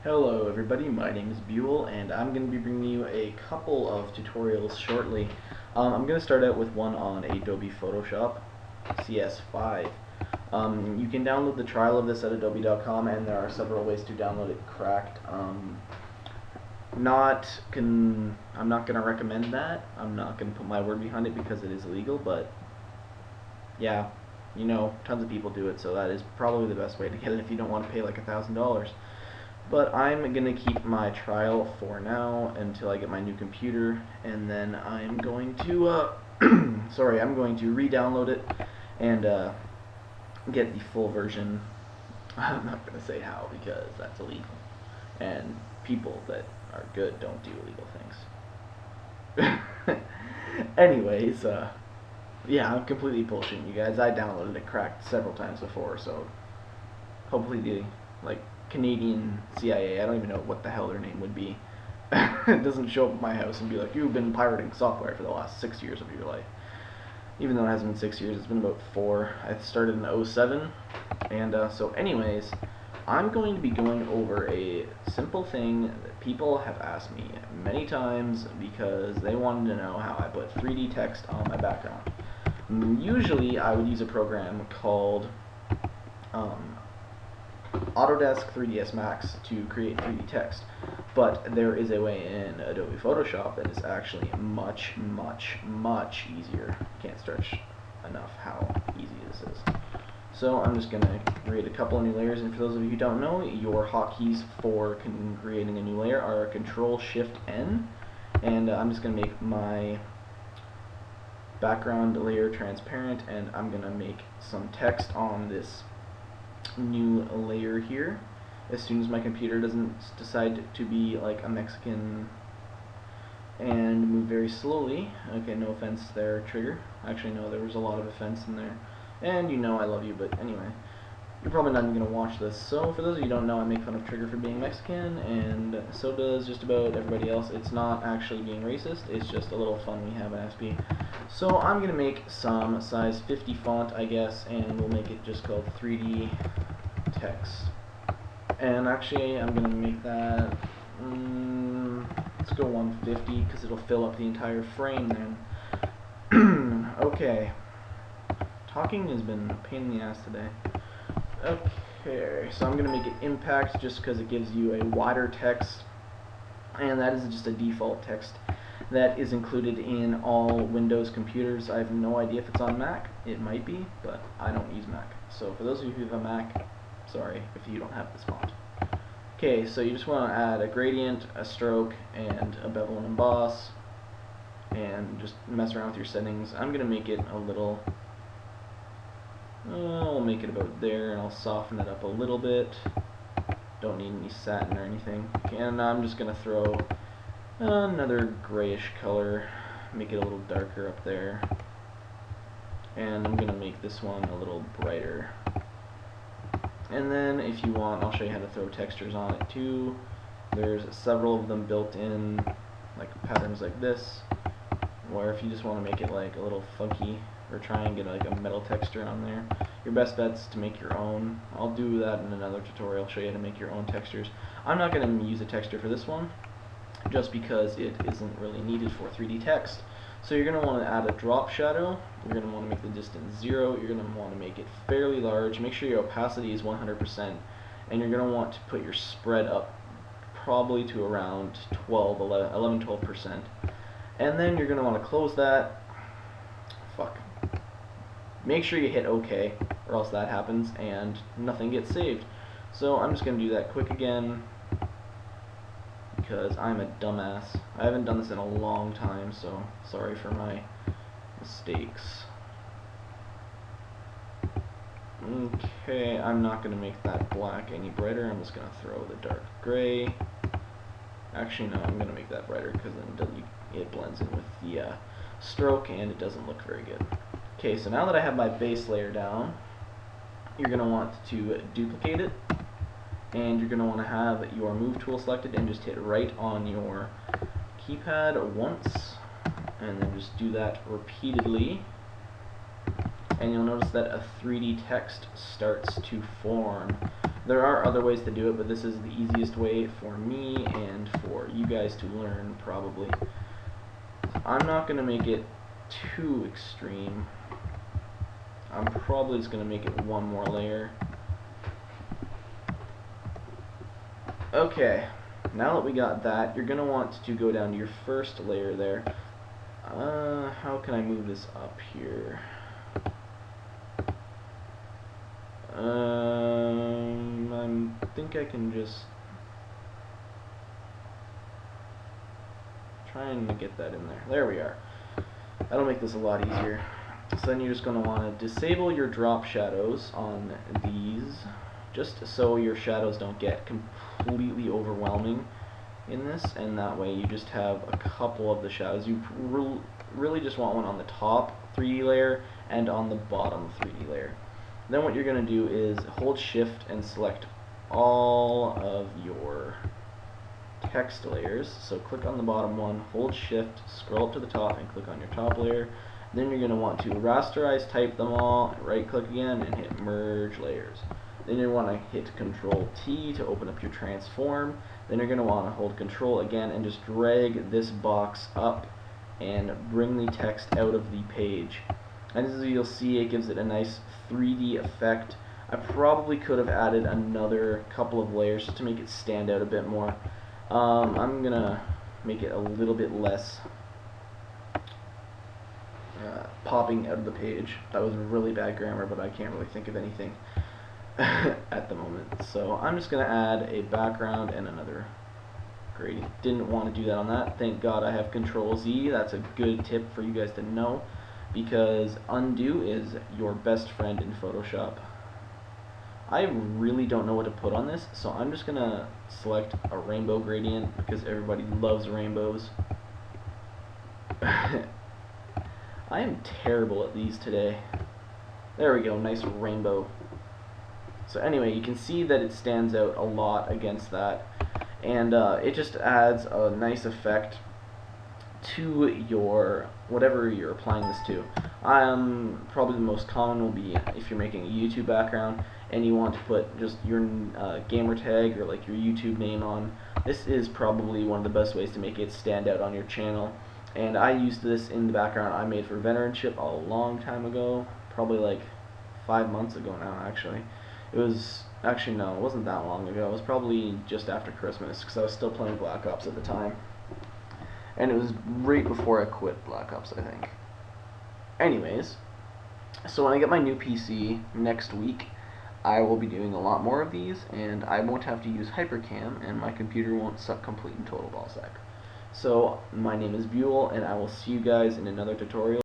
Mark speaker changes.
Speaker 1: Hello everybody, my name is Bewell and I'm going to be bringing you a couple of tutorials shortly. I'm going to start out with one on Adobe Photoshop CS5. You can download the trial of this at adobe.com and there are several ways to download it cracked. I'm not going to recommend that. I'm not going to put my word behind it because it is illegal, but yeah, you know, tons of people do it, so that is probably the best way to get it if you don't want to pay like $1,000. But I'm going to keep my trial for now until I get my new computer, and then I'm going to, I'm going to re-download it and get the full version. I'm not going to say how because that's illegal, and people that are good don't do illegal things. Anyways, yeah, I'm completely bullshitting you guys. I downloaded it cracked several times before, so hopefully the, Canadian CIA, I don't even know what the hell their name would be, it doesn't show up at my house and be like, you've been pirating software for the last 6 years of your life. Even though it hasn't been 6 years, it's been about 4. I started in 07, and so anyways, I'm going to be going over a simple thing that people have asked me many times because they wanted to know how I put 3D text on my background. Usually I would use a program called Autodesk 3ds Max to create 3D text, but there is a way in Adobe Photoshop that is actually much easier. Can't stretch enough how easy this is. So I'm just going to create a couple of new layers, and for those of you who don't know, your hotkeys for creating a new layer are Control-Shift-N, and I'm just going to make my background layer transparent, and I'm going to make some text on this new layer here as soon as my computer doesn't decide to be like a Mexican and move very slowly. Okay, no offense there, Trigger. Actually, no, there was a lot of offense in there. And you know I love you, but anyway. You're probably not even going to watch this. So for those of you who don't know, I make fun of Trigger for being Mexican, and so does just about everybody else. It's not actually being racist, it's just a little fun we have in SP. So I'm going to make some size 50 font, I guess, and we'll make it just called 3D text. And actually, I'm going to make that, let's go 150, because it'll fill up the entire frame then. Okay. Talking has been a pain in the ass today. Okay, so I'm going to make it impact just because it gives you a wider text, and that is just a default text that is included in all Windows computers. I have no idea if it's on Mac. It might be, but I don't use Mac. So for those of you who have a Mac, sorry if you don't have this font. Okay, so you just want to add a gradient, a stroke, and a bevel and emboss, and just mess around with your settings. I'm going to make it a little... I'll make it about there, and I'll soften it up a little bit. Don't need any satin or anything. Okay, and I'm just going to throw another grayish color, make it a little darker up there. And I'm going to make this one a little brighter. And then, if you want, I'll show you how to throw textures on it too. There's several of them built in, like patterns like this, where if you just want to make it like a little funky, or try and get like a metal texture on there, your best bet's to make your own. I'll do that in another tutorial, show you how to make your own textures. I'm not going to use a texture for this one, just because it isn't really needed for 3D text. So you're going to want to add a drop shadow, you're going to want to make the distance 0, you're going to want to make it fairly large, make sure your opacity is 100%, and you're going to want to put your spread up probably to around 11-12%. And then you're going to want to close that. Make sure you hit OK, or else that happens and nothing gets saved. So I'm just going to do that quick again, because I'm a dumbass. I haven't done this in a long time, so sorry for my mistakes. Okay, I'm not going to make that black any brighter. I'm just going to throw the dark gray. Actually, no, I'm going to make that brighter because then it blends in with the stroke and it doesn't look very good. Okay, so now that I have my base layer down, you're going to want to duplicate it, and you're going to want to have your move tool selected and just hit right on your keypad once, and then just do that repeatedly, and you'll notice that a 3D text starts to form. There are other ways to do it, but this is the easiest way for me and for you guys to learn, probably. I'm not going to make it too extreme. I'm probably just going to make it one more layer. Okay, now that we got that, you're going to want to go down to your first layer there. How can I move this up here? I think I can just try and get that in there. There we are. That'll make this a lot easier. So then you're just going to want to disable your drop shadows on these, just so your shadows don't get completely overwhelming in this, and that way you just have a couple of the shadows. You really just want one on the top 3D layer and on the bottom 3D layer. Then what you're going to do is hold shift and select all of your text layers. So click on the bottom one, hold shift, scroll up to the top and click on your top layer. Then you're going to want to rasterize type them all, right click again and hit merge layers. Then you want to hit Control T to open up your transform. Then you're going to want to hold Control again and just drag this box up and bring the text out of the page. And as you'll see, it gives it a nice 3D effect. I probably could have added another couple of layers just to make it stand out a bit more. I'm going to make it a little bit less popping out of the page. That was really bad grammar, but I can't really think of anything at the moment. So I'm just going to add a background and another gradient. Didn't want to do that on that. Thank God I have Control Z. That's a good tip for you guys to know, because undo is your best friend in Photoshop. I really don't know what to put on this, so I'm just going to select a rainbow gradient because everybody loves rainbows. I am terrible at these today. There we go, nice rainbow. So anyway, you can see that it stands out a lot against that, and it just adds a nice effect to your whatever you're applying this to. Probably the most common will be if you're making a YouTube background and you want to put just your gamer tag or like your YouTube name on. This is probably one of the best ways to make it stand out on your channel. And I used this in the background I made for Veteranship a long time ago, probably like 5 months ago now actually. It was, actually no, it wasn't that long ago. It was probably just after Christmas because I was still playing Black Ops at the time. And it was right before I quit Black Ops, I think. Anyways, so when I get my new PC next week, I will be doing a lot more of these, and I won't have to use Hypercam, and my computer won't suck complete and total ballsack. So, my name is Bewell, and I will see you guys in another tutorial.